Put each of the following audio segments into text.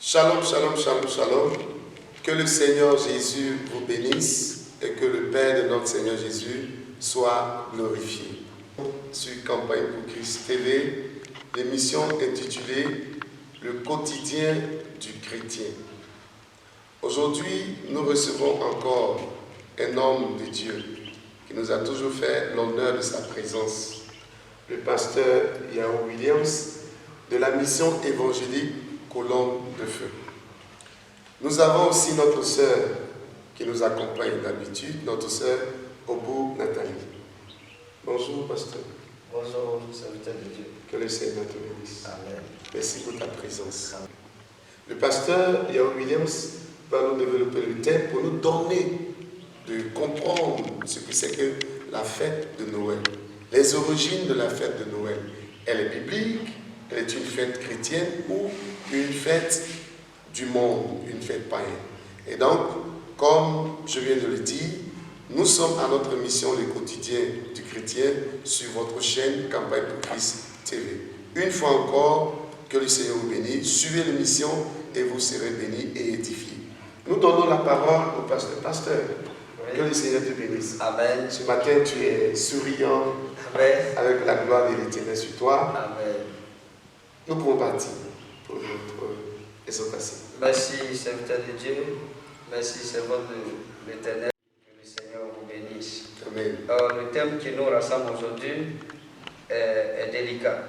Shalom, shalom, shalom, shalom. Que le Seigneur Jésus vous bénisse et que le Père de notre Seigneur Jésus soit glorifié. Sur Campagne pour Christ TV, l'émission intitulée Le quotidien du chrétien. Aujourd'hui, nous recevons encore un homme de Dieu qui nous a toujours fait l'honneur de sa présence, le pasteur Yao Williams de la mission évangélique Colombe de Feu. Nous avons aussi notre sœur qui nous accompagne d'habitude, notre sœur Obou Nathalie. Bonjour, pasteur. Bonjour, serviteur de Dieu. Que le Seigneur te bénisse. Amen. Merci pour ta présence. Amen. Le pasteur Yao Williams va nous développer le thème pour nous donner de comprendre ce que c'est que la fête de Noël. Les origines de la fête de Noël. Elle est biblique, elle est une fête chrétienne ou une fête du monde, une fête païenne. Et donc, comme je viens de le dire, nous sommes à notre mission, le quotidien du chrétien, sur votre chaîne Campagne pour Christ TV. Une fois encore, que le Seigneur vous bénisse, suivez l'émission et vous serez bénis et édifiés. Nous donnons la parole au pasteur. Pasteur, que le Seigneur te bénisse. Amen. Ce matin, tu es souriant, Amen. avec la gloire de l'Éternel sur toi. Amen. Nous pouvons partir pour notre exhortation. Merci, serviteur de Dieu. Merci, servant de l'Éternel. Que le Seigneur vous bénisse. Amen. Le thème qui nous rassemble aujourd'hui est délicat.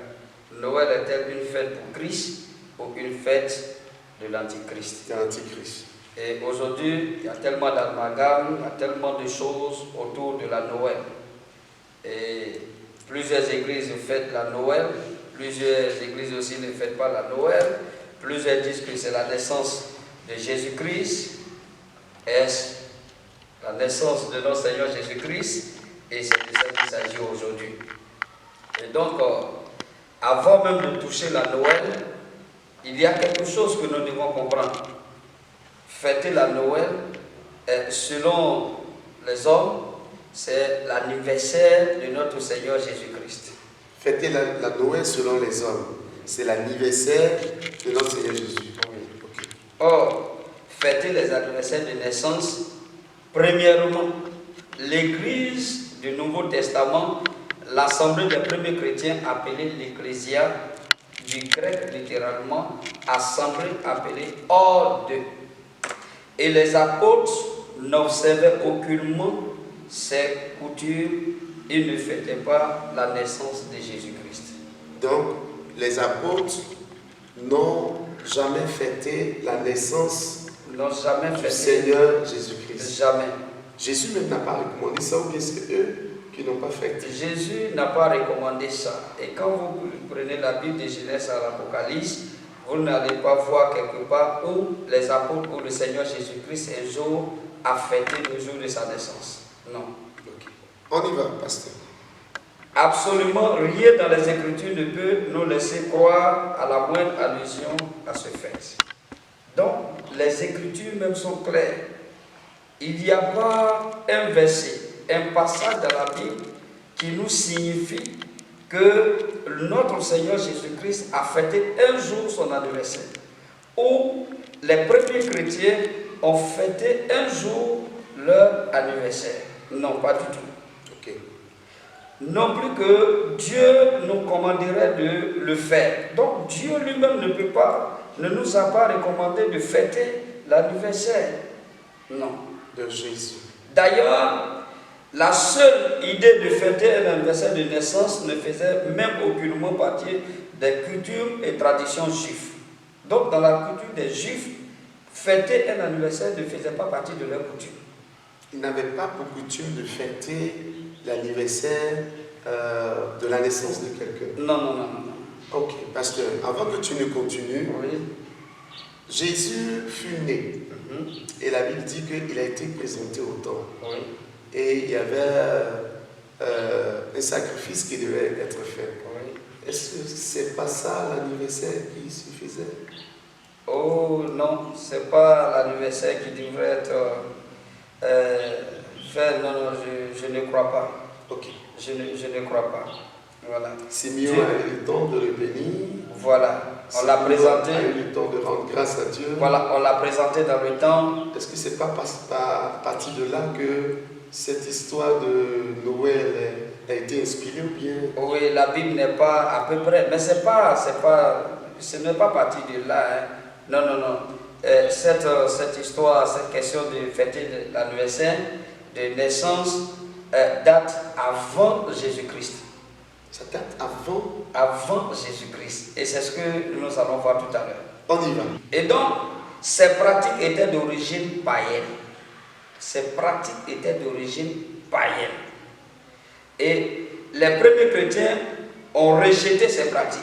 Noël est-elle une fête pour Christ ou une fête de l'Antichrist? C'est l'Antichrist. Et aujourd'hui, il y a tellement d'amalgames, il y a tellement de choses autour de la Noël. Et plusieurs églises fêtent la Noël, plusieurs églises aussi ne fêtent pas la Noël. Plusieurs disent que c'est la naissance de Jésus-Christ. Est-ce la naissance de notre Seigneur Jésus-Christ? Et c'est de ça qu'il s'agit aujourd'hui. Et donc, avant même de toucher la Noël, il y a quelque chose que nous devons comprendre. Fêter la Noël, selon les hommes, c'est l'anniversaire de notre Seigneur Jésus-Christ. Fêter la Noël selon les hommes, c'est l'anniversaire de notre Seigneur Jésus. Oui. Okay. Or, fêter les anniversaires de naissance, premièrement, l'Église du Nouveau Testament, l'assemblée des premiers chrétiens appelée l'Ecclésia, du grec littéralement, assemblée appelée hors d'eux. Et les apôtres n'observaient aucunement ces coutumes, ils ne fêtaient pas la naissance de Jésus-Christ. Donc, les apôtres n'ont jamais fêté la naissance du Seigneur Jésus-Christ. Jamais. Jésus même n'a pas recommandé ça, ou bien c'est eux qui n'ont pas fêté? Jésus n'a pas recommandé ça. Et quand vous prenez la Bible de Genèse à l'Apocalypse, vous n'allez pas voir quelque part où les apôtres ou le Seigneur Jésus-Christ un jour a fêté le jour de sa naissance. Non. Okay. On y va, pasteur. Absolument rien dans les Écritures ne peut nous laisser croire à la moindre allusion à ce fait. Donc, les Écritures même sont claires. Il n'y a pas un verset, un passage dans la Bible qui nous signifie que notre Seigneur Jésus-Christ a fêté un jour son anniversaire. Ou les premiers chrétiens ont fêté un jour leur anniversaire. Non, pas du tout. Okay. Non plus que Dieu nous commanderait de le faire. Donc Dieu lui-même ne nous a pas recommandé de fêter l'anniversaire. Non. De Jésus. D'ailleurs, la seule idée de fêter un anniversaire de naissance ne faisait même aucunement partie des coutumes et traditions juives. Donc dans la culture des Juifs, fêter un anniversaire ne faisait pas partie de leur coutume. Ils n'avaient pas pour coutume de fêter l'anniversaire de la naissance de quelqu'un. Non. Ok, pasteur, avant que tu ne continues, Oui. Jésus fut né. Et la Bible dit qu'il a été présenté au temple. Oui. Et il y avait un sacrifice qui devait être fait. Oui. Est-ce que c'est pas ça l'anniversaire qui suffisait? Oh non, c'est pas l'anniversaire qui devrait être fait. Non, je ne crois pas. Ok. Je ne crois pas. Voilà. Simeon avait le temps de le bénir. Voilà. On l'a présenté. On a eu le temps de rendre grâce à Dieu. Voilà, on l'a présenté dans le temps. Est-ce que c'est pas parti de là que cette histoire de Noël a été inspirée ou bien? Oui, la Bible n'est pas à peu près, mais ce n'est pas parti de là. Hein. Non, non, non. Cette histoire, cette question de fêter l'anniversaire de naissance date avant Jésus-Christ. Ça date avant? Avant Jésus-Christ. Et c'est ce que nous allons voir tout à l'heure. On y va. Et donc, ces pratiques étaient d'origine païenne. Ces pratiques étaient d'origine païenne. Et les premiers chrétiens ont rejeté ces pratiques.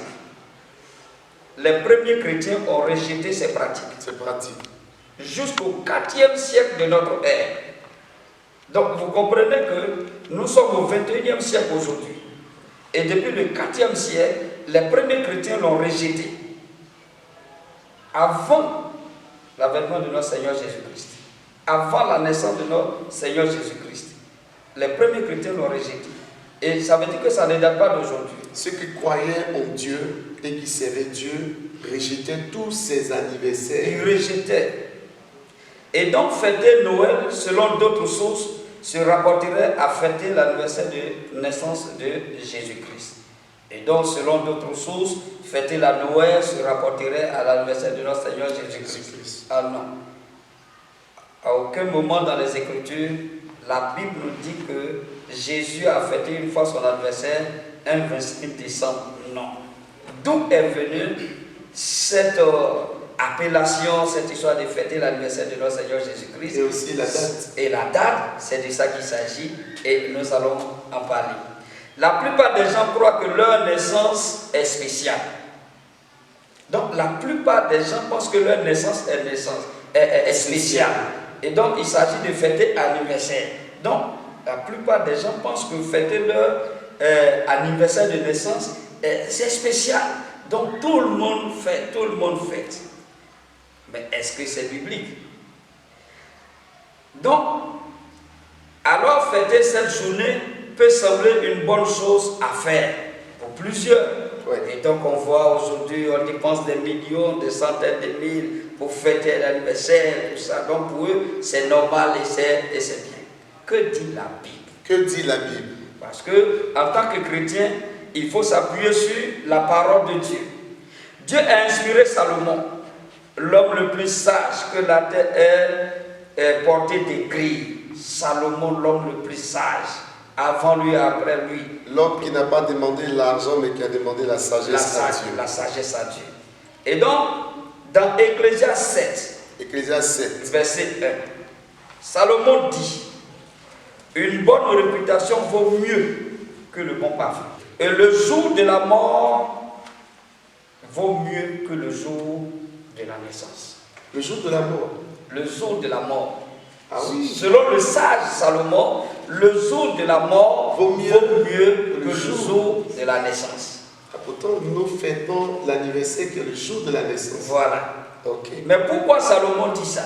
Les premiers chrétiens ont rejeté ces pratiques. C'est pratique. Jusqu'au 4e siècle de notre ère. Donc vous comprenez que nous sommes au 21e siècle aujourd'hui. Et depuis le 4e siècle, les premiers chrétiens l'ont rejeté. Avant l'avènement de notre Seigneur Jésus-Christ. Avant la naissance de notre Seigneur Jésus-Christ. Les premiers chrétiens l'ont rejeté. Et ça veut dire que ça ne date pas d'aujourd'hui. Ceux qui croyaient en Dieu et qui servaient Dieu rejetaient tous ces anniversaires. Ils rejetaient. Et donc fêter Noël, selon d'autres sources, se rapporterait à fêter l'anniversaire de naissance de Jésus-Christ. Et donc, selon d'autres sources, fêter la Noël se rapporterait à l'anniversaire de notre Seigneur Jésus-Christ. Ah non. À aucun moment dans les Écritures, la Bible nous dit que Jésus a fêté une fois son anniversaire un 28 décembre. Non. D'où est venue cette appellation, cette histoire de fêter l'anniversaire de notre Seigneur Jésus-Christ? Et aussi la date. Et la date, c'est de ça qu'il s'agit et nous allons en parler. La plupart des gens croient que leur naissance est spéciale. Donc la plupart des gens pensent que leur naissance est spéciale. Et donc il s'agit de fêter anniversaire. Donc la plupart des gens pensent que fêter leur anniversaire de naissance, c'est spécial. Donc tout le monde fête. Mais est-ce que c'est biblique? Donc, alors fêter cette journée peut sembler une bonne chose à faire pour plusieurs. Ouais. Et donc on voit aujourd'hui, on dépense des millions, des centaines de mille pour fêter l'anniversaire, tout ça. Donc pour eux, c'est normal et c'est bien. Que dit la Bible? Que dit la Bible? Parce que en tant que chrétien, il faut s'appuyer sur la parole de Dieu. Dieu a inspiré Salomon, l'homme le plus sage que la terre est portée d'écrire. Salomon, l'homme le plus sage, avant lui et après lui. L'homme qui n'a pas demandé l'argent, mais qui a demandé la sagesse à Dieu. La sagesse à Dieu. Et donc, dans Ecclésiaste 7, Ecclésiaste 7, verset 1, Salomon dit, une bonne réputation vaut mieux que le bon parfum. Et le jour de la mort vaut mieux que le jour de la naissance. le jour de la mort. Le jour de la mort. Ah oui. Selon le sage Salomon, le jour de la mort vaut mieux que le jour de la naissance. Ah, pourtant, nous fêtons l'anniversaire que le jour de la naissance. Voilà. Ok. Mais pourquoi Salomon dit ça?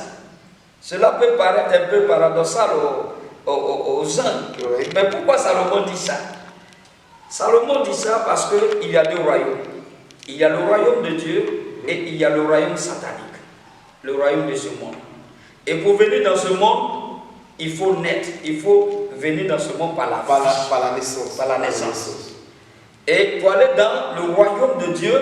Cela peut paraître un peu paradoxal aux gens. Oui. Mais pourquoi Salomon dit ça? Salomon dit ça parce qu'il y a deux royaumes. Il y a le royaume de Dieu et il y a le royaume satanique. Le royaume de ce monde. Et pour venir dans ce monde, il faut naître. Il faut venir dans ce monde par la naissance. Par la naissance. Et pour aller dans le royaume de Dieu,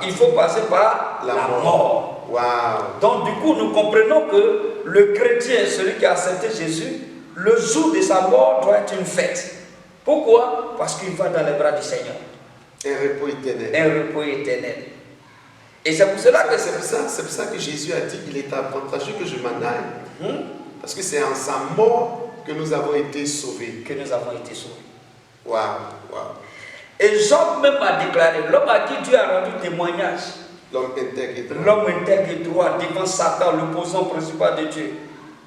il faut passer par la mort. Wow. Donc du coup, nous comprenons que le chrétien, celui qui a accepté Jésus, le jour de sa mort doit être une fête. Pourquoi? Parce qu'il va dans les bras du Seigneur. Un repos éternel. Un repos éternel. Et c'est pour cela que c'est pour ça que Jésus a dit qu'il est avantageux que je m'en aille. Parce que c'est en sa mort que nous avons été sauvés. Que nous avons été sauvés. Waouh, waouh. Et Job même a déclaré, l'homme à qui Dieu a rendu témoignage, l'homme intègre et droit. L'homme intègre et droit devant Satan, l'opposant principal de Dieu.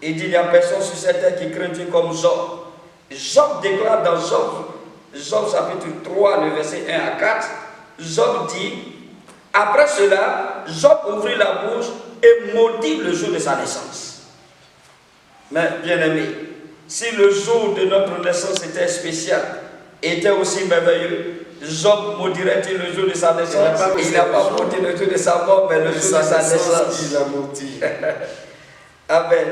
Il dit, il n'y a personne sur cette terre qui craint Dieu comme Job. Job déclare dans Job chapitre 3, le verset 1 à 4, Job dit, après cela, Job ouvrit la bouche et maudit le jour de sa naissance. Mais bien aimé, si le jour de notre naissance était spécial, était aussi merveilleux, Job maudirait-il le jour de sa naissance? Il n'a pas maudit le jour de sa mort, mais le jour de sa naissance. Il a maudit. Amen.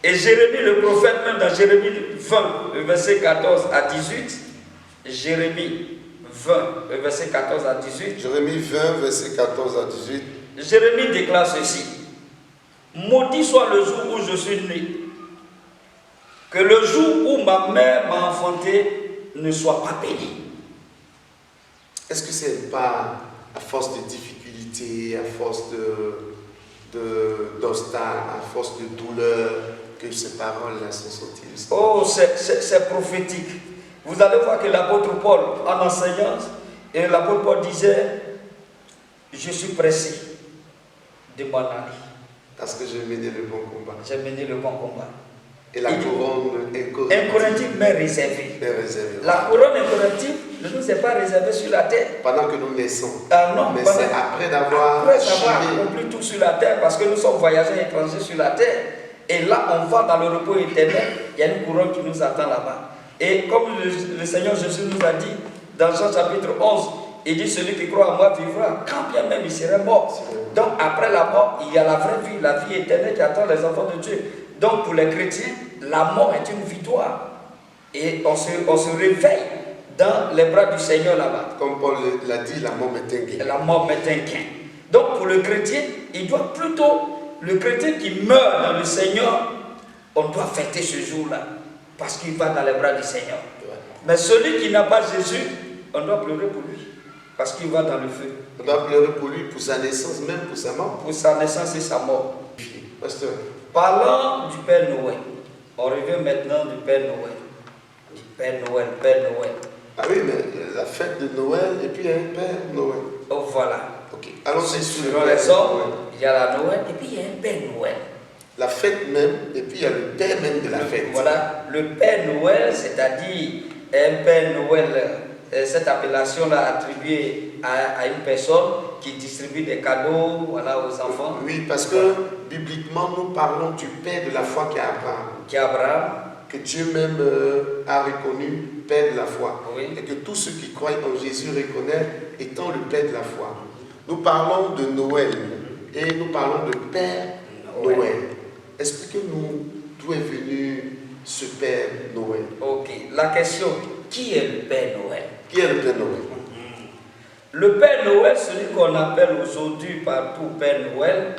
Et Jérémie, le prophète, même dans Jérémie 20, verset 14 à 18, Jérémie 20, verset 14 à 18. Jérémie 20, verset 14 à 18. Jérémie déclare ceci. Maudit soit le jour où je suis né, que le jour où ma mère m'a enfanté ne soit pas béni. Est-ce que ce n'est pas à force de difficultés, à force d'obstacles, à force de douleur que ces paroles-là sont sorties? Oh, c'est prophétique. Vous allez voir que l'apôtre Paul, en enseignant, et l'apôtre Paul disait, je suis pressé de m'en aller. Parce que j'ai mené le bon combat. J'ai mené le bon combat. Et la couronne incorruptible m'est réservée. La couronne incorruptible ne nous est pas réservée sur la terre. Pendant que nous naissons. Ah non, mais c'est après d'avoir accompli tout sur la terre, parce que nous sommes voyageurs étrangers sur la terre. Et là, on va dans le repos éternel. Il y a une couronne qui nous attend là-bas. Et comme le Seigneur Jésus nous a dit dans Jean chapitre 11, il dit, celui qui croit en moi vivra, quand bien même il serait mort. Donc après la mort, il y a la vraie vie, la vie éternelle qui attend les enfants de Dieu. Donc pour les chrétiens, la mort est une victoire. Et on se réveille dans les bras du Seigneur là-bas. Comme Paul l'a dit, la mort m'est un gain. La mort m'est un gain. Donc pour le chrétien, il doit plutôt, le chrétien qui meurt dans le Seigneur, on doit fêter ce jour-là. Parce qu'il va dans les bras du Seigneur. Mais celui qui n'a pas Jésus, on doit pleurer pour lui. Parce qu'il va dans le feu. On doit pleurer pour lui, pour sa naissance, même pour sa mort. Pour sa naissance et sa mort. Pasteur. Parlant du Père Noël. On revient maintenant du Père Noël. Du Père Noël, Père Noël. Ah oui, mais la fête de Noël et puis il y a un Père Noël. Oh voilà. Ok. Allons-y sur les hommes, il y a la Noël et puis il y a un Père Noël. La fête même, et puis il y a le Père même de la fête. Voilà, le Père Noël, c'est-à-dire un Père Noël, cette appellation-là attribuée à une personne qui distribue des cadeaux, voilà, aux enfants. Oui, parce que bibliquement, nous parlons du Père de la foi qui est Abraham. Qui est Abraham. Que Dieu même a reconnu Père de la foi. Oui. Et que tous ceux qui croient en Jésus reconnaissent étant le Père de la foi. Nous parlons de Noël et nous parlons de Père Noël. Expliquez-nous d'où est venu ce Père Noël. Ok, la question, qui est le Père Noël? Qui est le Père Noël? Le Père Noël, celui qu'on appelle aujourd'hui partout Père Noël,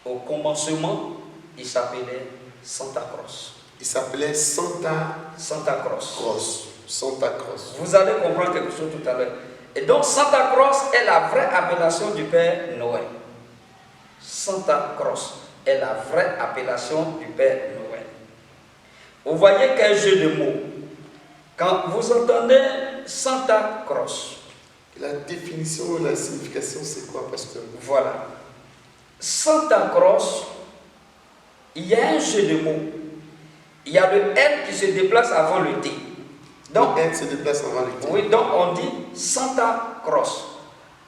au commencement, il s'appelait Santa Claus. Il s'appelait Santa Claus. Santa Claus. Vous allez comprendre quelque chose tout à l'heure. Et donc Santa Claus est la vraie appellation du Père Noël. Santa Claus est la vraie appellation du Père Noël. Vous voyez quel jeu de mots. Quand vous entendez Santa Claus. La définition, la signification, c'est quoi, pasteur? Voilà. Santa Claus, il y a un jeu de mots. Il y a le N qui se déplace avant le T. Donc, le N se déplace avant le T. Oui, donc on dit Santa Claus.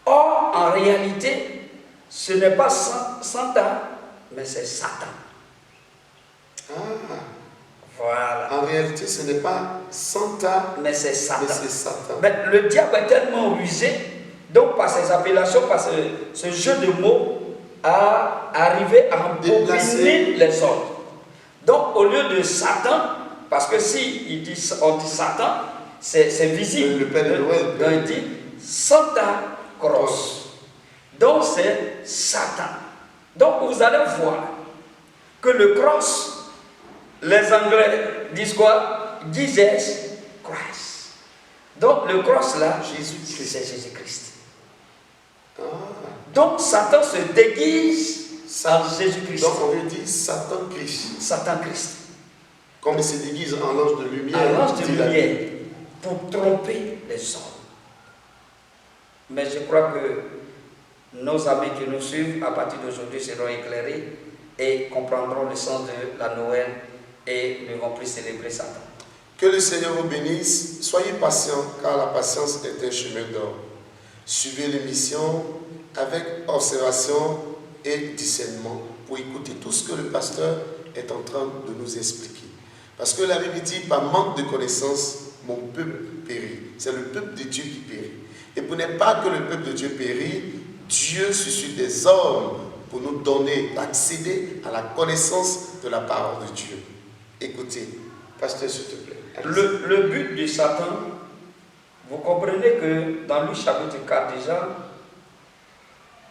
Or, en réalité, ce n'est pas Santa, mais c'est Satan. Ah. Voilà. En réalité, ce n'est pas Santa, mais c'est Satan. Mais le diable est tellement rusé, donc par ses appellations, par ce jeu de mots, à arriver à embobiner les ordres. Donc au lieu de Satan, parce que si on dit Satan, c'est visible. Le Père Noël. Donc il dit Santa Claus. Donc c'est Satan. Donc vous allez voir que le cross, les Anglais disent quoi? Jesus Christ. Donc le cross là, c'est Jésus-Christ. Ah. Donc Satan se déguise en Jésus-Christ. Donc on veut dire Satan-Christ. Satan-Christ. Comme il se déguise en l'ange de lumière. En l'ange de lumière. Pour tromper les hommes. Mais je crois que nos amis qui nous suivent à partir d'aujourd'hui seront éclairés et comprendront le sens de la Noël et ne vont plus célébrer Satan. Que le Seigneur vous bénisse. Soyez patients car la patience est un chemin d'or. Suivez l'émission avec observation et discernement pour écouter tout ce que le pasteur est en train de nous expliquer. Parce que la Bible dit, par manque de connaissance, mon peuple périt. C'est le peuple de Dieu qui périt. Et pour ne pas que le peuple de Dieu périt, Dieu suscite des hommes pour nous donner, accéder à la connaissance de la parole de Dieu. Écoutez, pasteur, s'il te plaît. Le but de Satan, vous comprenez que dans Luc chapitre 4 déjà,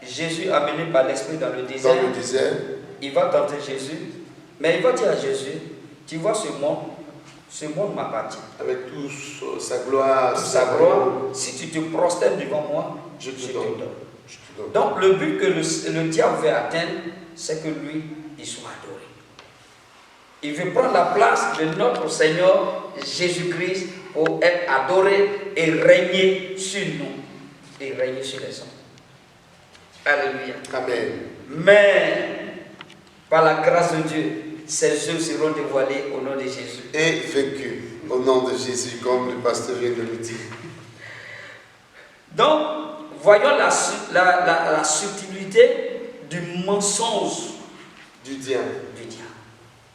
Jésus amené par l'Esprit dans le désert, il va tenter Jésus, mais il va dire à Jésus, tu vois ce monde m'appartient. Avec toute sa gloire, si tu te prosternes devant moi, je te donne. Donc le but que le diable veut atteindre, c'est que lui, il soit adoré. Il veut prendre la place de notre Seigneur Jésus-Christ pour être adoré et régner sur nous, et régner sur les hommes. Alléluia. Amen. Mais, par la grâce de Dieu, ces œuvres seront dévoilées au nom de Jésus. Et vaincu au nom de Jésus, comme le pasteur vient de le dire. Donc, voyons la subtilité du mensonge du diable.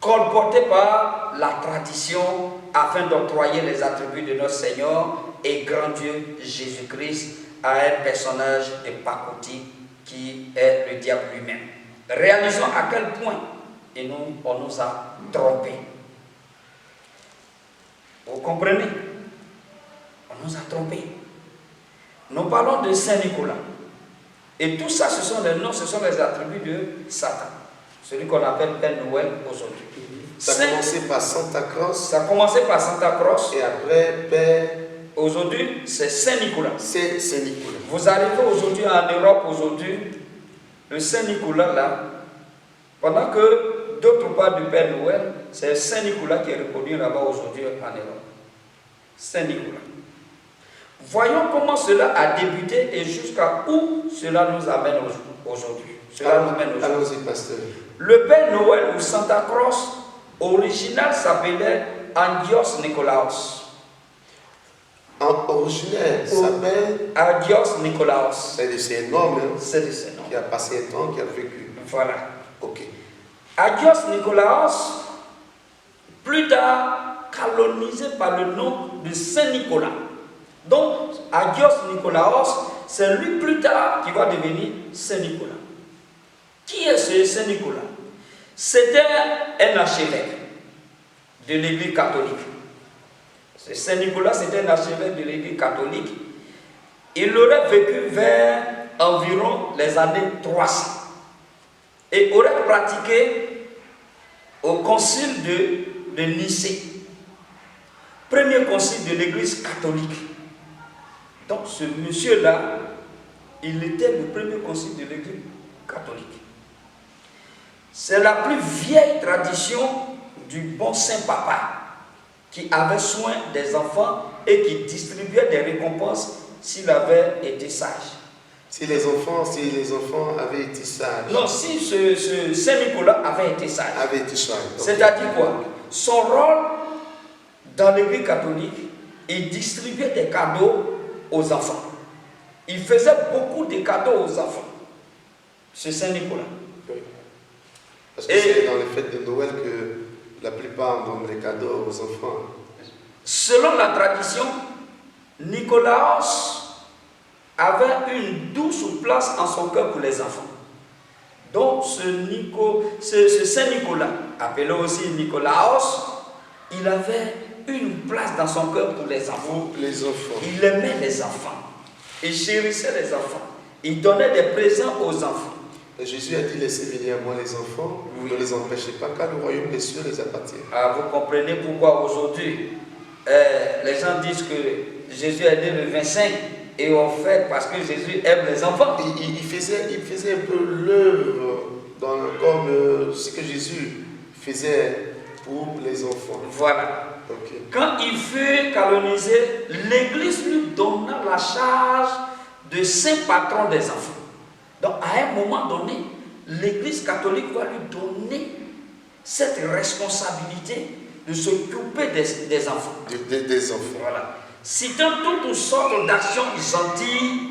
Colporté par la tradition afin d'octroyer les attributs de notre Seigneur et grand Dieu Jésus-Christ à un personnage de pacotille qui est le diable lui-même. Réalisons à quel point on nous a trompés. Vous comprenez? On nous a trompés. Nous parlons de Saint-Nicolas. Et tout ça, ce sont les noms, ce sont les attributs de Satan. Celui qu'on appelle Père Noël aujourd'hui. Ça a commencé par Santa Claus. Ça a commencé par Santa Claus. Et après, Père. Aujourd'hui, c'est Saint-Nicolas. C'est Saint-Nicolas. Vous arrivez aujourd'hui en Europe, aujourd'hui, le Saint-Nicolas là, pendant que d'autres parlent du Père Noël, c'est Saint-Nicolas qui est reconnu là-bas aujourd'hui en Europe. Saint-Nicolas. Voyons comment cela a débuté et jusqu'à où cela nous amène aujourd'hui. Allons-y, pasteur. Le Père Noël ou Santa Claus original s'appelait Agios Nikolaos. Original s'appelle Agios Nikolaos. C'est de ses noms, hein? C'est de ses noms. Qui a passé un temps, qui a vécu. Voilà. Ok. Agios Nikolaos, plus tard canonisé par le nom de Saint Nicolas. Donc, Agios Nikolaos, c'est lui plus tard qui va devenir Saint Nicolas. Qui est ce Saint Nicolas? C'était un archevêque de l'Église catholique. Ce Saint Nicolas, c'était un archevêque de l'Église catholique. Il aurait vécu vers environ les années 300 et aurait pratiqué au concile de Nicée, premier concile de l'Église catholique. Donc ce monsieur-là, il était le premier concile de l'Église catholique. C'est la plus vieille tradition du bon Saint Papa qui avait soin des enfants et qui distribuait des récompenses s'il avait été sage. Si les enfants avaient été sages. Non, si ce Saint Nicolas avait été sage. C'est-à-dire quoi? Son rôle dans l'Église catholique, il distribuait des cadeaux aux enfants. Il faisait beaucoup de cadeaux aux enfants. Ce Saint Nicolas. Oui. Parce que c'est dans les fêtes de Noël que la plupart donnent des cadeaux aux enfants. Selon la tradition, Nicolaos avait une douce place en son cœur pour les enfants. Donc ce Saint Nicolas, appelé aussi Nicolaos, il avait une place dans son cœur pour les enfants. Les enfants. Il aimait les enfants. Il chérissait les enfants. Il donnait des présents aux enfants. Et Jésus a dit, laissez venir à moi les enfants, oui. Ne les empêchez pas, car le royaume des cieux les appartient. Ah, vous comprenez pourquoi aujourd'hui, les gens disent que Jésus est né le 25 et on fait parce que Jésus aime les enfants. Il faisait un peu l'œuvre comme ce que Jésus faisait pour les enfants. Voilà. Okay. Quand il fut canonisé, l'Église lui donna la charge de saint patron des enfants. Donc à un moment donné, l'Église catholique va lui donner cette responsabilité de s'occuper des enfants. Des enfants. Voilà. Citant toutes sortes d'actions gentilles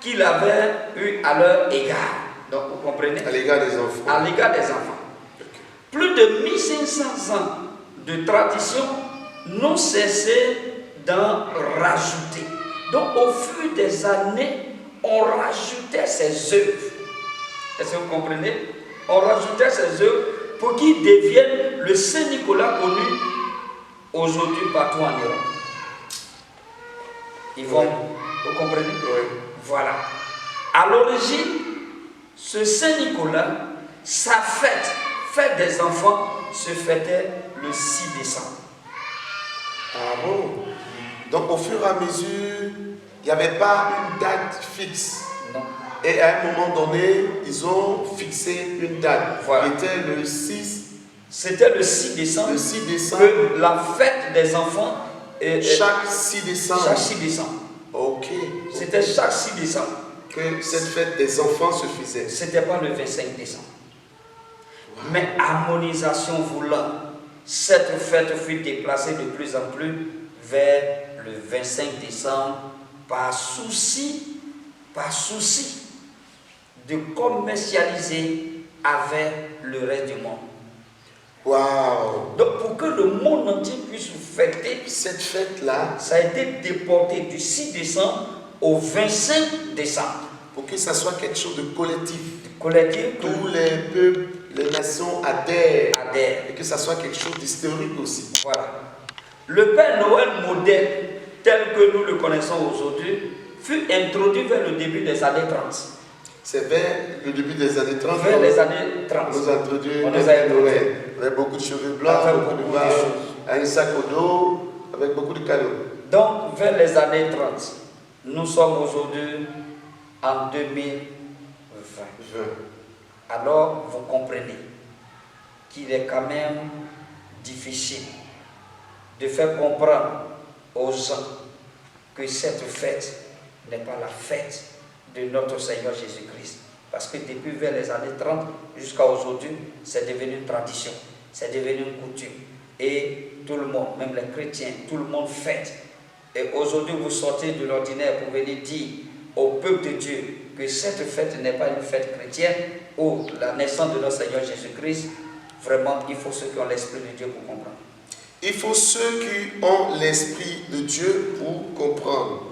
qu'il avait eues à leur égard. Donc vous comprenez? À l'égard des enfants. À l'égard des enfants. Okay. Plus de 1500 ans de tradition n'ont cessé d'en rajouter. Donc au fur des années, on rajoutait ces œuvres. Est-ce que vous comprenez? On rajoutait ces œuvres pour qu'ils deviennent le Saint-Nicolas connu aujourd'hui partout en Europe. Ils vont, vous comprenez? Oui. Voilà. À l'origine, ce Saint-Nicolas, sa fête des enfants, se fêtait le 6 décembre. Ah bon? Donc au fur et à mesure, il n'y avait pas une date fixe. Non. Et à un moment donné, ils ont fixé une date. Voilà. Qui était le 6. C'était le 6 décembre. Le 6 décembre. Que la fête des enfants. Chaque 6 décembre. Chaque 6 décembre. Ok. C'était chaque 6 décembre. Que cette fête des enfants se faisait. C'était pas le 25 décembre. Wow. Mais harmonisation voulant, cette fête fut déplacée de plus en plus vers le 25 décembre par souci de commercialiser avec le reste du monde. Wow. Donc pour que le monde entier puisse fêter cette fête-là, ça a été déporté du 6 décembre au 25 décembre. Pour que ça soit quelque chose de collectif. Collectif. Tous les peuples, les nations adhèrent. Et que ça soit quelque chose d'historique aussi. Voilà. Le Père Noël modèle, tel que nous le connaissons aujourd'hui, fut introduit vers le début des années 30. C'est vers le début des années 30. Vers les années 30. On nous a introduit le Père Noël. Avec beaucoup de cheveux blancs, beaucoup de barbe, un sac au dos, avec beaucoup de cadeaux. Donc, vers les années 30, nous sommes aujourd'hui en 2020. Alors, vous comprenez qu'il est quand même difficile de faire comprendre aux gens que cette fête n'est pas la fête de notre Seigneur Jésus-Christ. Parce que depuis vers les années 30 jusqu'à aujourd'hui, c'est devenu une tradition, c'est devenu une coutume. Et tout le monde, même les chrétiens, tout le monde fête. Et aujourd'hui, vous sortez de l'ordinaire pour venir dire au peuple de Dieu que cette fête n'est pas une fête chrétienne ou la naissance de notre Seigneur Jésus-Christ. Vraiment, il faut ceux qui ont l'Esprit de Dieu pour comprendre. Il faut ceux qui ont l'Esprit de Dieu pour comprendre.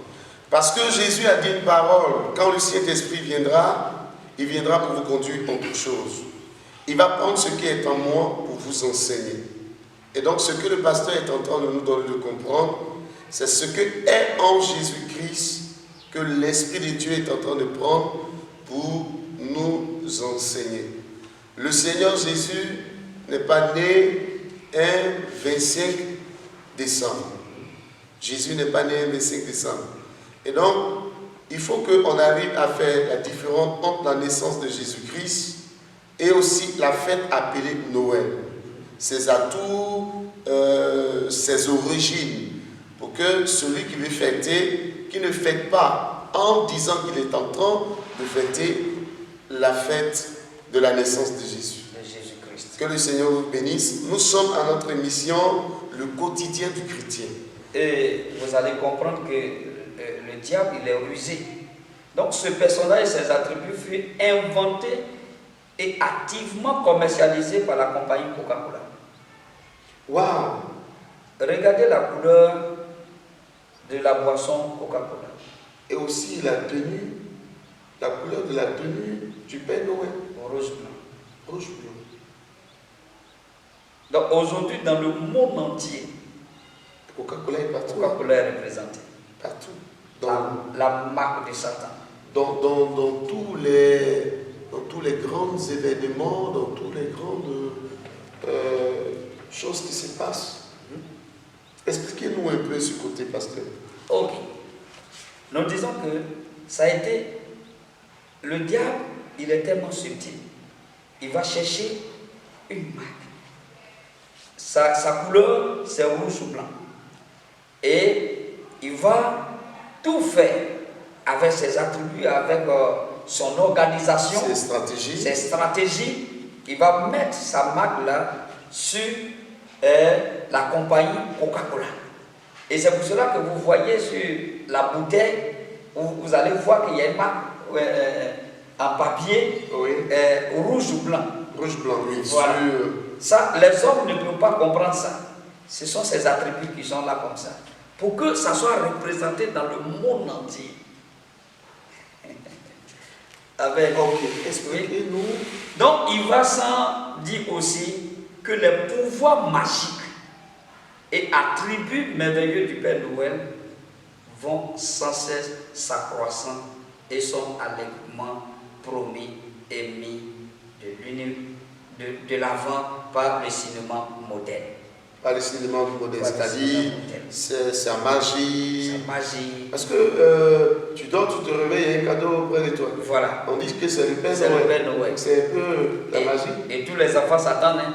Parce que Jésus a dit une parole, quand le Saint-Esprit viendra, il viendra pour vous conduire en toutes choses. Il va prendre ce qui est en moi pour vous enseigner. Et donc ce que le pasteur est en train de nous donner de comprendre, c'est ce que est en Jésus-Christ que l'Esprit de Dieu est en train de prendre pour nous enseigner. Le Seigneur Jésus n'est pas né un 25 décembre. Jésus n'est pas né un 25 décembre. Et donc, il faut qu'on arrive à faire la différence entre la naissance de Jésus-Christ et aussi la fête appelée Noël. Ses atouts, ses origines, pour que celui qui veut fêter, qui ne fête pas en disant qu'il est en train de fêter la fête de la naissance de Jésus. Que le Seigneur vous bénisse. Nous sommes à notre émission, le quotidien du chrétien. Et vous allez comprendre que le diable, il est rusé. Donc ce personnage et ses attributs furent inventés et activement commercialisés par la compagnie Coca-Cola. Waouh! Regardez la couleur de la boisson Coca-Cola. Et aussi la tenue, la couleur de la tenue du Père Noël. Rouge-blanc. Rouge-blanc. Donc aujourd'hui, dans le monde entier, Coca-Cola est partout. Coca-Cola est représenté. Partout. La marque de Satan. Dans tous les grands événements, dans toutes les grandes choses qui se passent. Expliquez-nous un peu ce côté, pasteur. Ok. Nous disons que ça a été... Le diable, il est tellement subtil. Il va chercher une marque. Sa couleur, c'est rouge ou blanc. Et il va tout faire avec ses attributs, avec son organisation, ses stratégies. Il va mettre sa marque là sur la compagnie Coca-Cola. Et c'est pour cela que vous voyez sur la bouteille, vous allez voir qu'il y a une marque en papier, oui. Rouge ou blanc. Rouge-blanc, oui. Voilà. Ça, les hommes ne peuvent pas comprendre ça. Ce sont ces attributs qui sont là comme ça. pour que ça soit représenté dans le monde entier. Avec, Ok, expliquez-nous. Donc, il va sans dire aussi que les pouvoirs magiques et attributs merveilleux du Père Noël vont sans cesse s'accroissant et sont allègrement promis et mis de l'avant par le cinéma moderne. Par le cinéma moderne, c'est-à-dire sa magie. Sa magie. Parce que tu dors, tu te réveilles, il y a un cadeau près de toi. Voilà. On dit que c'est le Père Noël. C'est le Père Noël. C'est un peu la magie. Et tous les enfants s'attendent. Hein.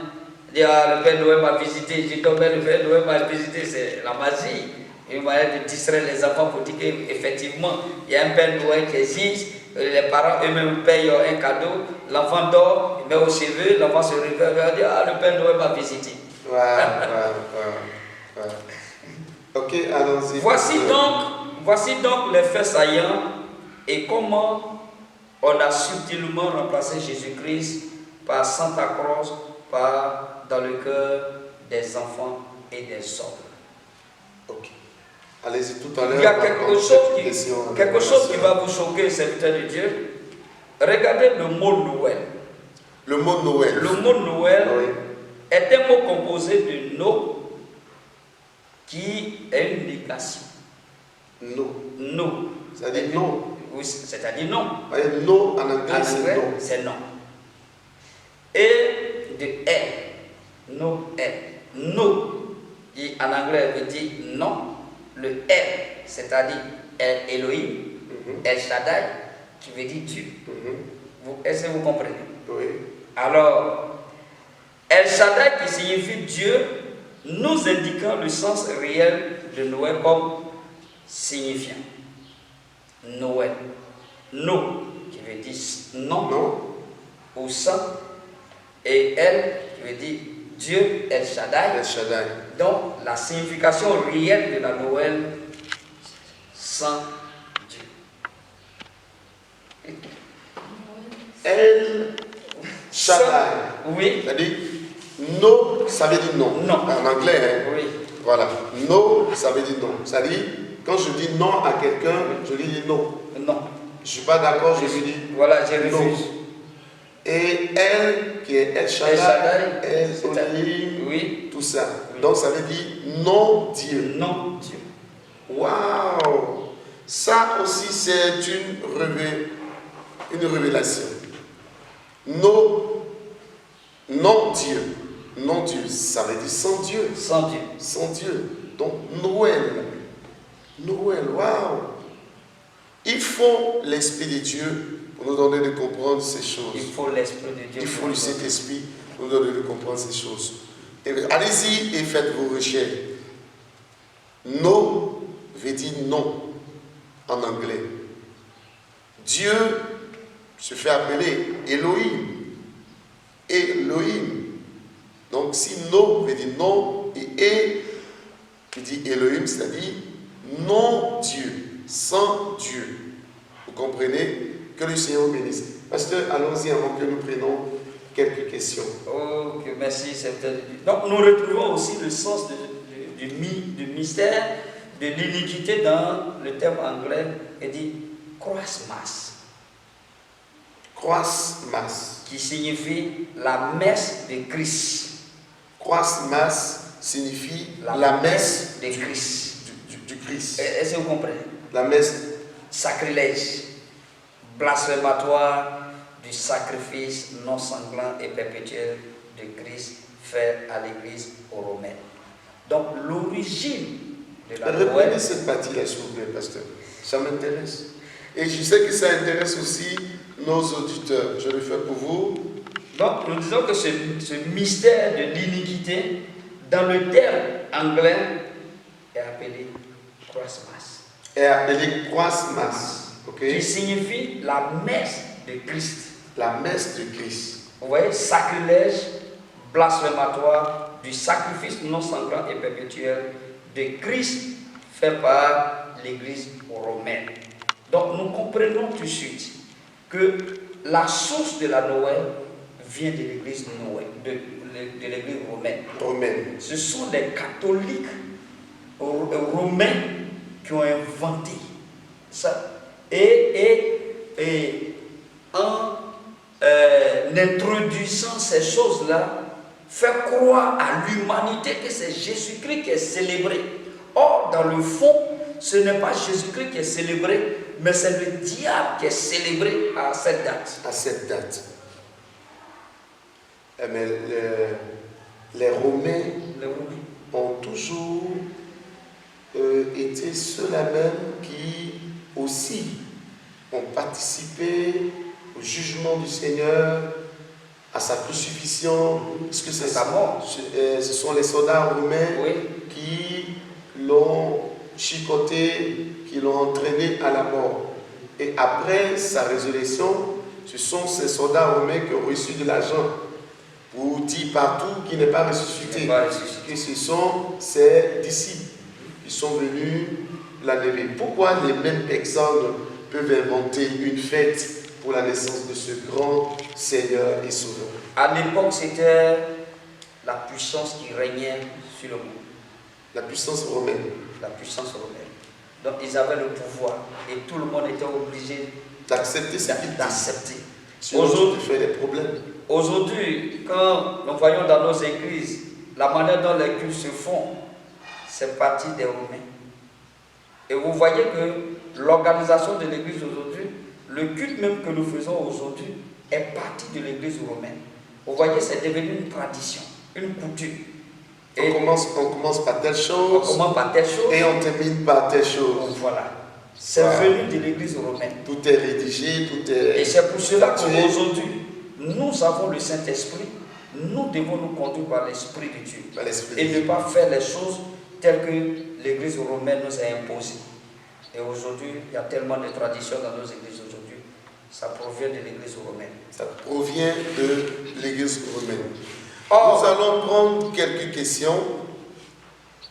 Ils disent, ah, le Père Noël m'a visité. Je dis, le Père Noël m'a visité. C'est la magie. Une manière de distraire les enfants pour dire qu'effectivement, il y a un Père Noël qui existe. Les parents eux-mêmes payent un cadeau. L'enfant dort, il met au cheveux. L'enfant se réveille et dit, ah, le Père Noël m'a visité. Ok, allons-y. Voici donc les faits saillants et comment on a subtilement remplacé Jésus-Christ par Santa Claus, dans le cœur des enfants et des hommes. Ok. Allez-y tout à l'heure. Il y a quelque chose qui va vous choquer, serviteur de Dieu. Regardez le mot Noël. Le mot Noël. Le mot Noël oui. est un mot composé de no qui est une négation. No. C'est-à-dire non. Oui, c'est-à-dire non. No en anglais, c'est non. Et de elle. Noël. No. Et en anglais, veut dire non. Le El, c'est-à-dire El Elohim, El Shaddai, qui veut dire Dieu. Est-ce que vous comprenez? Oui. Alors, El Shaddai qui signifie Dieu, nous indiquant le sens réel de Noël comme signifiant. Noël. No, qui veut dire non, ou sans, et El, qui veut dire Dieu, El Shaddai. El Shaddai. Donc, la signification réelle de la Noël, sans Dieu. El Shaddai. Oui. C'est-à-dire, no, ça veut dire non. Non. En anglais, hein? Oui. Voilà. No, ça veut dire non. C'est-à-dire, quand je dis non à quelqu'un, je lui dis non. Non. Je ne suis pas d'accord, je lui dis voilà, je refuse. non. Et elle, qui est El Shaddai, El Elohim, oui. tout ça. Oui. Donc ça veut dire non Dieu. Non Dieu. Waouh! Ça aussi, c'est une révélation. Non Dieu. Non Dieu, ça veut dire sans Dieu. Sans Dieu. Sans Dieu. Donc Noël. Noël, waouh! Il faut l'Esprit de Dieu pour nous donner de comprendre ces choses. Il faut l'Esprit de Dieu. Il faut le Saint-Esprit pour nous donner de comprendre ces choses. Allez-y et faites vos recherches. No veut dire non en anglais. Dieu se fait appeler Elohim. Elohim. Donc si no veut dire non et qui dit Elohim, c'est-à-dire non Dieu, sans Dieu. Vous comprenez? Que le Seigneur vous bénisse. Pasteur, allons-y avant que nous prenions quelques questions. Ok, merci. Donc nous retrouvons aussi le sens du mystère de l'iniquité dans le terme anglais et dit Christmas. Christmas. Qui signifie la messe de Christ. Christmas signifie la messe de Christ. Du Christ. Est-ce que vous comprenez? La messe. Sacrilège. Blasphématoire du sacrifice non sanglant et perpétuel de Christ fait à l'Église romaine. Donc l'origine de la Noël. Reprenez cette partie-là, s'il vous plaît, pasteur. Ça m'intéresse. Et je sais que ça intéresse aussi nos auditeurs. Je le fais pour vous. Donc nous disons que ce mystère de l'iniquité, dans le terme anglais, est appelé Christmas. Est appelé Christmas. Okay. Qui signifie la messe de Christ. La messe de Christ. Vous voyez, sacrilège, blasphématoire du sacrifice non sanglant et perpétuel de Christ fait par l'Église romaine. Donc nous comprenons tout de suite que la source de la Noël vient de l'Église de l'Église romaine. Romaine. Ce sont les catholiques Romains qui ont inventé ça. Et en introduisant ces choses-là, fait croire à l'humanité que c'est Jésus-Christ qui est célébré. Or, dans le fond, ce n'est pas Jésus-Christ qui est célébré, mais c'est le diable qui est célébré à cette date. À cette date. Mais les Romains ont toujours été ceux-là même qui aussi ont participé au jugement du Seigneur, à sa crucifixion, parce que ce sont les soldats romains qui l'ont chicoté, qui l'ont entraîné à la mort. Et après sa résurrection, ce sont ces soldats romains qui ont reçu de l'argent pour dire partout qu'il n'est pas ressuscité. Et ce sont ses disciples qui sont venus l'enlever. Pourquoi les mêmes personnes peuvent inventer une fête pour la naissance de ce grand Seigneur et Sauveur? À l'époque, c'était la puissance qui régnait sur le monde. La puissance romaine. La puissance romaine. Donc ils avaient le pouvoir et tout le monde était obligé d'accepter ce qu'ils d'accepter. Aujourd'hui, fait des problèmes. Aujourd'hui, quand nous voyons dans nos églises la manière dont les cultes se font, c'est parti des Romains. Et vous voyez que l'organisation de l'église aujourd'hui, le culte même que nous faisons aujourd'hui, est parti de l'église romaine. Vous voyez, c'est devenu une tradition, une coutume. Et on commence par telle chose, on commence par telle chose et on termine par telle chose. Voilà. C'est venu de l'église romaine. Tout est rédigé, tout est... Et c'est pour cela qu'aujourd'hui, nous avons le Saint-Esprit, nous devons nous conduire par l'Esprit de Dieu. Et ne pas faire les choses telles que l'église romaine nous a imposées. Et aujourd'hui, il y a tellement de traditions dans nos églises aujourd'hui. Ça provient de l'église romaine. Ça provient de l'église romaine. Nous allons prendre quelques questions.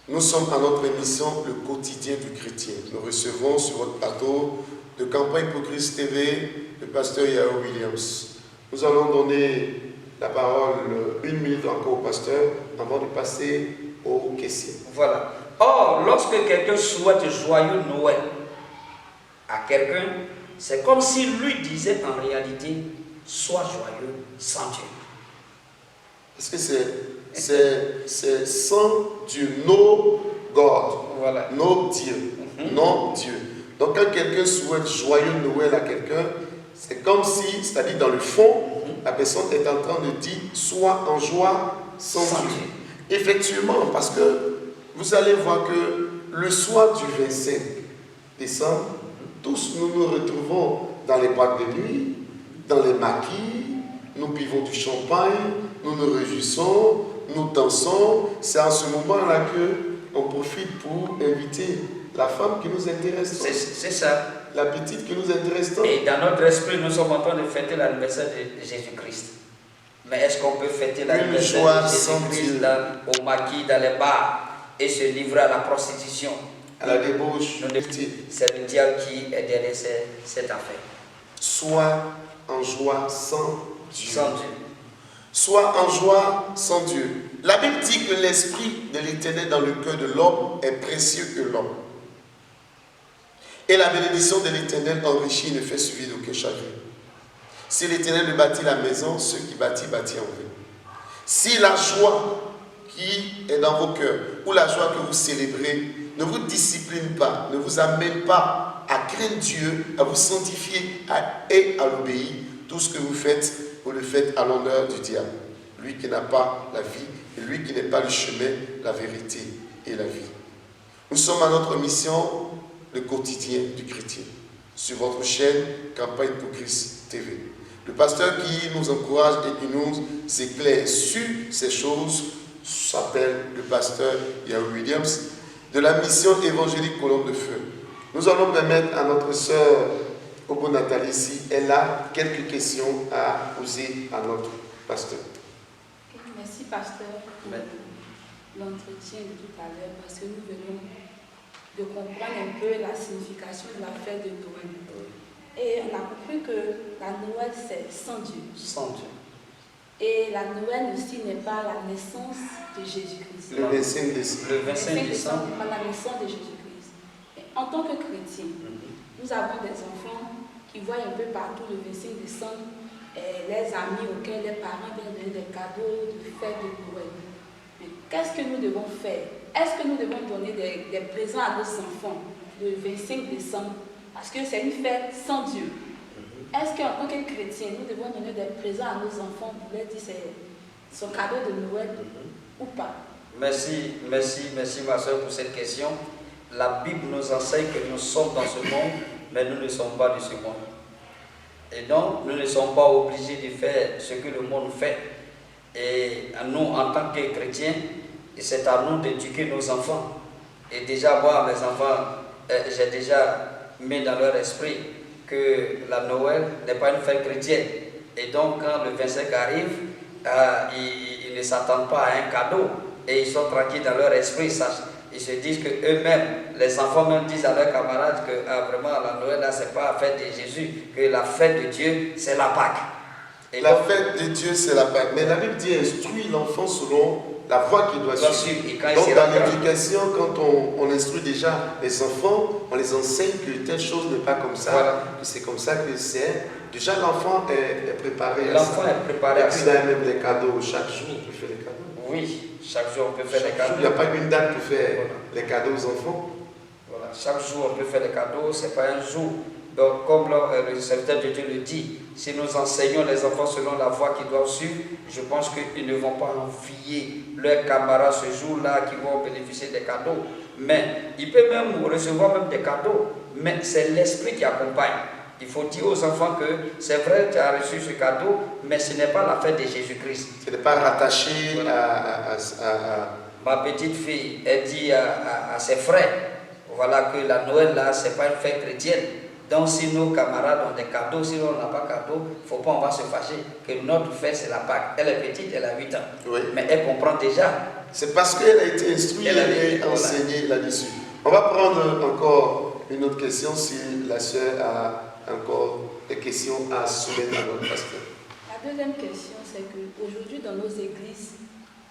Nous sommes à notre émission Le quotidien du chrétien. Nous recevons sur votre plateau de Campagne pour Christ TV le pasteur Yao Williams. Nous allons donner la parole 1 minute encore au pasteur avant de passer aux questions. Voilà. Or, lorsque quelqu'un souhaite joyeux Noël à quelqu'un, c'est comme si lui disait en réalité, sois joyeux sans Dieu. Parce que c'est sans Dieu, no God, voilà. No Dieu, non Dieu. Donc quand quelqu'un souhaite joyeux Noël à quelqu'un, c'est comme si, c'est-à-dire dans le fond, la personne est en train de dire, sois en joie sans Dieu. Effectivement, parce que vous allez voir que le soir du 25 décembre, tous nous nous retrouvons dans les boîtes de nuit, dans les maquis, nous buvons du champagne, nous nous réjouissons, nous dansons. C'est à ce moment-là qu'on profite pour inviter la femme qui nous intéresse. C'est ça. La petite qui nous intéresse. Et dans notre esprit, nous sommes en train de fêter l'anniversaire de Jésus-Christ. Mais est-ce qu'on peut fêter l'anniversaire de Jésus-Christ au maquis, dans les bars et se livrer à la prostitution? À la débauche. C'est le diable qui est derrière cette affaire. Sois en joie sans Dieu. Sans Dieu. Sois en joie sans Dieu. La Bible dit que l'esprit de l'Éternel dans le cœur de l'homme est précieux que l'homme. Et la bénédiction de l'Éternel enrichit ne fait suivre d'aucun chagrin. Si l'Éternel bâtit la maison, ceux qui bâtit en vain. Si la joie qui est dans vos cœurs, ou la joie que vous célébrez, ne vous discipline pas, ne vous amène pas à craindre Dieu, à vous sanctifier et à l'obéir, tout ce que vous faites, vous le faites à l'honneur du diable. Lui qui n'a pas la vie, et lui qui n'est pas le chemin, la vérité et la vie. Nous sommes à notre mission, le quotidien du chrétien, sur votre chaîne Campagne pour Christ TV. Le pasteur qui nous encourage et qui nous éclaire sur ces choses s'appelle le pasteur Yao Williams de la mission évangélique Colombe de Feu. Nous allons permettre à notre sœur Obo Nathalie ici, elle a quelques questions à poser à notre pasteur. Merci pasteur pour l'entretien de tout à l'heure parce que nous venons de comprendre un peu la signification de la fête de Noël. Et on a compris que la Noël c'est sans Dieu. Sans Dieu. Et la Noël aussi n'est pas la naissance de Jésus-Christ. Le 25 décembre. Le 25 décembre. Par la naissance de Jésus-Christ. Et en tant que chrétiens, nous avons des enfants qui voient un peu partout le 25 décembre les amis auxquels les parents viennent donner des cadeaux de fête de Noël. Mais qu'est-ce que nous devons faire? Est-ce que nous devons donner des présents à nos enfants le 25 décembre? Parce que c'est une fête sans Dieu. Est-ce qu'en tant que chrétien, nous devons donner des présents à nos enfants pour leur dire c'est son cadeau de Noël ou pas? Merci ma soeur pour cette question. La Bible nous enseigne que nous sommes dans ce monde, mais nous ne sommes pas de ce monde. Et donc, nous ne sommes pas obligés de faire ce que le monde fait. Et nous, en tant que chrétiens, c'est à nous d'éduquer nos enfants. Et déjà, moi, mes enfants, j'ai déjà mis dans leur esprit que la Noël n'est pas une fête chrétienne. Et donc, quand le 25 arrive, ils ne s'attendent pas à un cadeau. Et ils sont tranquilles dans leur esprit. Ils se disent qu'eux-mêmes, les enfants même disent à leurs camarades que vraiment la Noël, là, ce n'est pas la fête de Jésus, que la fête de Dieu, c'est la Pâque. Et la fête de Dieu, c'est la Pâque. Mais la Bible dit instruit l'enfant selon la voie qu'il doit suivre. Donc dans l'éducation, quand on instruit déjà les enfants, on les enseigne que telle chose n'est pas comme ça, voilà. Que c'est comme ça que c'est. Déjà l'enfant est préparé. L'enfant est préparé à ça. Et puis il a même les cadeaux. Chaque jour, on peut faire les cadeaux. Oui. Chaque jour, on peut faire des cadeaux. Il n'y a pas une date pour faire les cadeaux aux enfants. Voilà. Chaque jour, on peut faire des cadeaux. Ce n'est pas un jour. Donc, comme le serviteur de Dieu le dit, si nous enseignons les enfants selon la voie qu'ils doivent suivre, je pense qu'ils ne vont pas envier leurs camarades ce jour-là qui vont bénéficier des cadeaux. Mais ils peuvent même recevoir même des cadeaux. Mais c'est l'esprit qui accompagne. Il faut dire aux enfants que c'est vrai, tu as reçu ce cadeau, mais ce n'est pas la fête de Jésus-Christ. Ce n'est pas rattaché à... Ma petite fille, elle dit à ses frères, voilà que la Noël là, ce n'est pas une fête chrétienne. Donc si nos camarades ont des cadeaux, si on n'a pas de cadeaux, il ne faut pas, on va se fâcher, que notre fête c'est la Pâque. Elle est petite, elle a 8 ans, oui. Mais elle comprend déjà. C'est parce qu'elle a été instruite et enseignée là-dessus. On va prendre encore une autre question si la sœur a encore des questions à soumettre à notre pasteur. La deuxième question, c'est qu'aujourd'hui dans nos églises,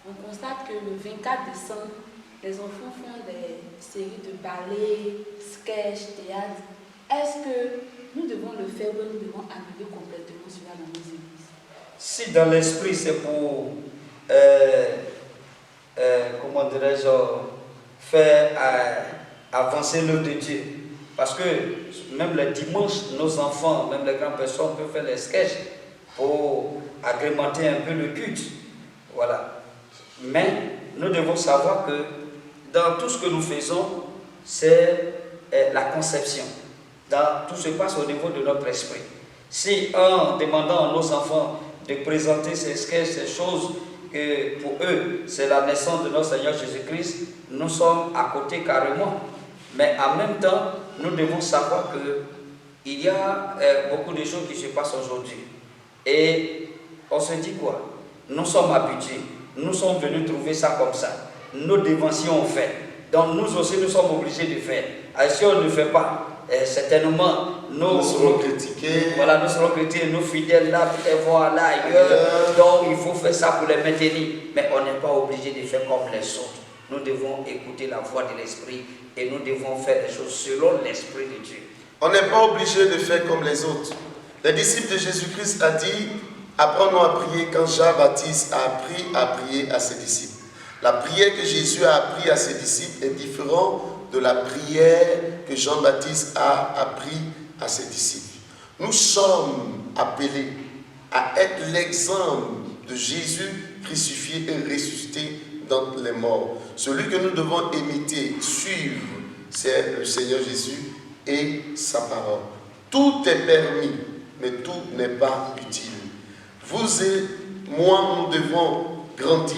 on constate que le 24 décembre, les enfants font des séries de ballets, sketchs, théâtre. Est-ce que nous devons le faire ou nous devons annuler complètement cela dans nos églises? Si dans l'esprit c'est pour, comment dirais-je, faire avancer l'œuvre de Dieu. Parce que même les dimanches, nos enfants, même les grandes personnes peuvent faire les sketchs pour agrémenter un peu le culte. Voilà. Mais nous devons savoir que dans tout ce que nous faisons, c'est la conception. Tout se passe au niveau de notre esprit. Si en demandant à nos enfants de présenter ces sketchs, ces choses, que pour eux, c'est la naissance de notre Seigneur Jésus-Christ, nous sommes à côté carrément. Mais en même temps, nous devons savoir qu'il y a beaucoup de choses qui se passent aujourd'hui. Et on se dit quoi? Nous sommes habitués. Nous sommes venus trouver ça comme ça. Nos dévanciers ont fait. Donc nous aussi, nous sommes obligés de faire. Et si on ne fait pas, certainement, nous serons critiqués. Voilà, nous serons critiqués. Nos fidèles là, peut-être vont aller ailleurs. Donc il faut faire ça pour les maintenir. Mais on n'est pas obligé de faire comme les autres. Nous devons écouter la voix de l'Esprit et nous devons faire des choses selon l'Esprit de Dieu. On n'est pas obligé de faire comme les autres. Les disciples de Jésus-Christ a dit, apprends-nous à prier quand Jean-Baptiste a appris à prier à ses disciples. La prière que Jésus a appris à ses disciples est différente de la prière que Jean-Baptiste a appris à ses disciples. Nous sommes appelés à être l'exemple de Jésus crucifié et ressuscité dans les morts. Celui que nous devons imiter, suivre, c'est le Seigneur Jésus et sa parole. Tout est permis, mais tout n'est pas utile. Vous et moi, nous devons grandir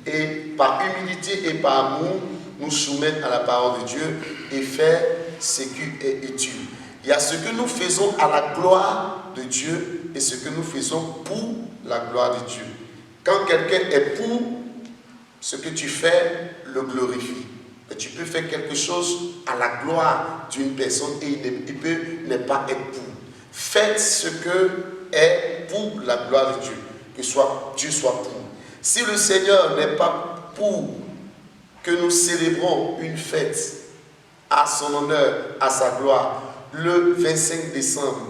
et par humilité et par amour, nous soumettre à la parole de Dieu et faire ce qui est utile. Il y a ce que nous faisons à la gloire de Dieu et ce que nous faisons pour la gloire de Dieu. Quand quelqu'un est pour, ce que tu fais le glorifie. Et tu peux faire quelque chose à la gloire d'une personne et il peut ne pas être pour. Faites ce que est pour la gloire de Dieu, que Dieu soit pour. Si le Seigneur n'est pas pour que nous célébrons une fête à son honneur, à sa gloire, le 25 décembre,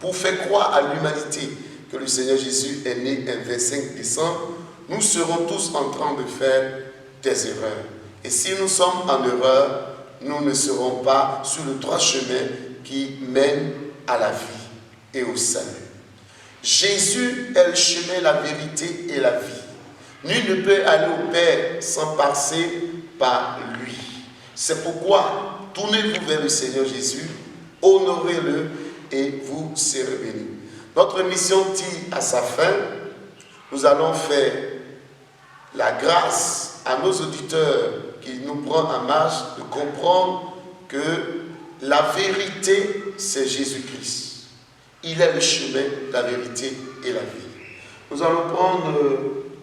pour faire croire à l'humanité que le Seigneur Jésus est né un 25 décembre, nous serons tous en train de faire des erreurs. Et si nous sommes en erreur, nous ne serons pas sur le droit chemin qui mène à la vie et au salut. Jésus est le chemin, la vérité et la vie. Nul ne peut aller au Père sans passer par lui. C'est pourquoi tournez-vous vers le Seigneur Jésus, honorez-le et vous serez bénis. Notre mission tire à sa fin. Nous allons faire la grâce à nos auditeurs qui nous prennent en marche de comprendre que la vérité, c'est Jésus-Christ. Il est le chemin, la vérité et la vie. Nous allons prendre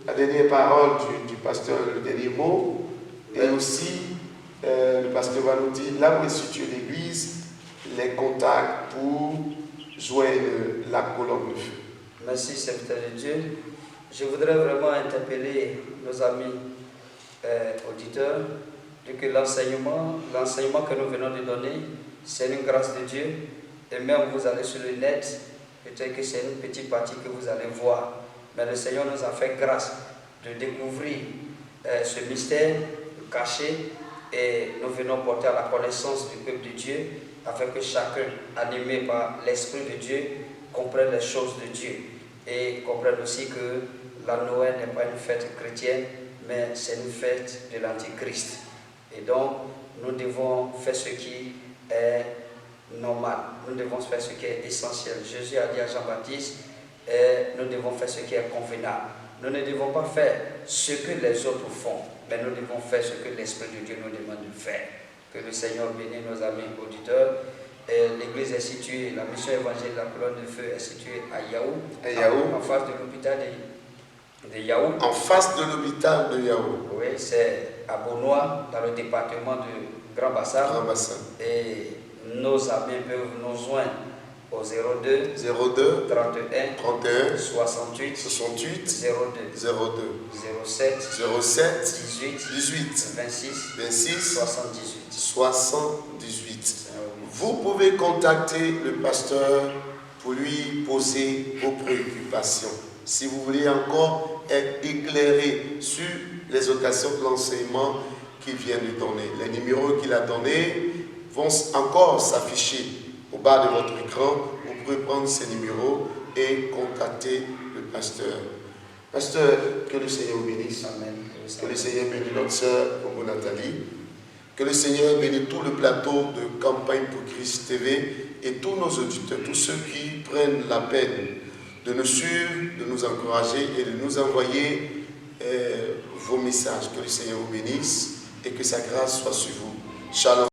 la dernière parole du pasteur, le dernier mot, et aussi le pasteur va nous dire là où est située l'église, les contacts pour joindre la colonne de feu. Merci, serviteur de Dieu. Je voudrais vraiment interpeller nos amis auditeurs de que l'enseignement que nous venons de donner, c'est une grâce de Dieu. Et même vous allez sur le net, peut-être que c'est une petite partie que vous allez voir. Mais le Seigneur nous a fait grâce de découvrir ce mystère caché et nous venons porter à la connaissance du peuple de Dieu afin que chacun, animé par l'Esprit de Dieu, comprenne les choses de Dieu et comprenne aussi que la Noël n'est pas une fête chrétienne, mais c'est une fête de l'Antichrist. Et donc, nous devons faire ce qui est normal, nous devons faire ce qui est essentiel. Jésus a dit à Jean-Baptiste, nous devons faire ce qui est convenable. Nous ne devons pas faire ce que les autres font, mais nous devons faire ce que l'Esprit de Dieu nous demande de faire. Que le Seigneur bénisse nos amis auditeurs. L'église est située, la mission évangélique de la colonne de feu est située à Yahou, en face de l'hôpital de Yahou. En face de l'hôpital de Yahou. Oui, c'est à Beaunois, dans le département de Grand Bassam. Et nos amis peuvent nous joindre au 02 31 68 02 07 18 26 78. Vous pouvez contacter le pasteur pour lui poser vos préoccupations. Si vous voulez encore être éclairé sur les occasions de l'enseignement qu'il vient de donner, les numéros qu'il a donnés vont encore s'afficher au bas de votre écran. Vous pouvez prendre ces numéros et contacter le pasteur. Pasteur, que le Seigneur vous bénisse. Amen. Que le Seigneur bénisse notre sœur, Congo Nathalie. Que le Seigneur bénisse tout le plateau de Campagne pour Christ TV et tous nos auditeurs, tous ceux qui prennent la peine de nous suivre, de nous encourager et de nous envoyer vos messages. Que le Seigneur vous bénisse et que sa grâce soit sur vous. Shalom.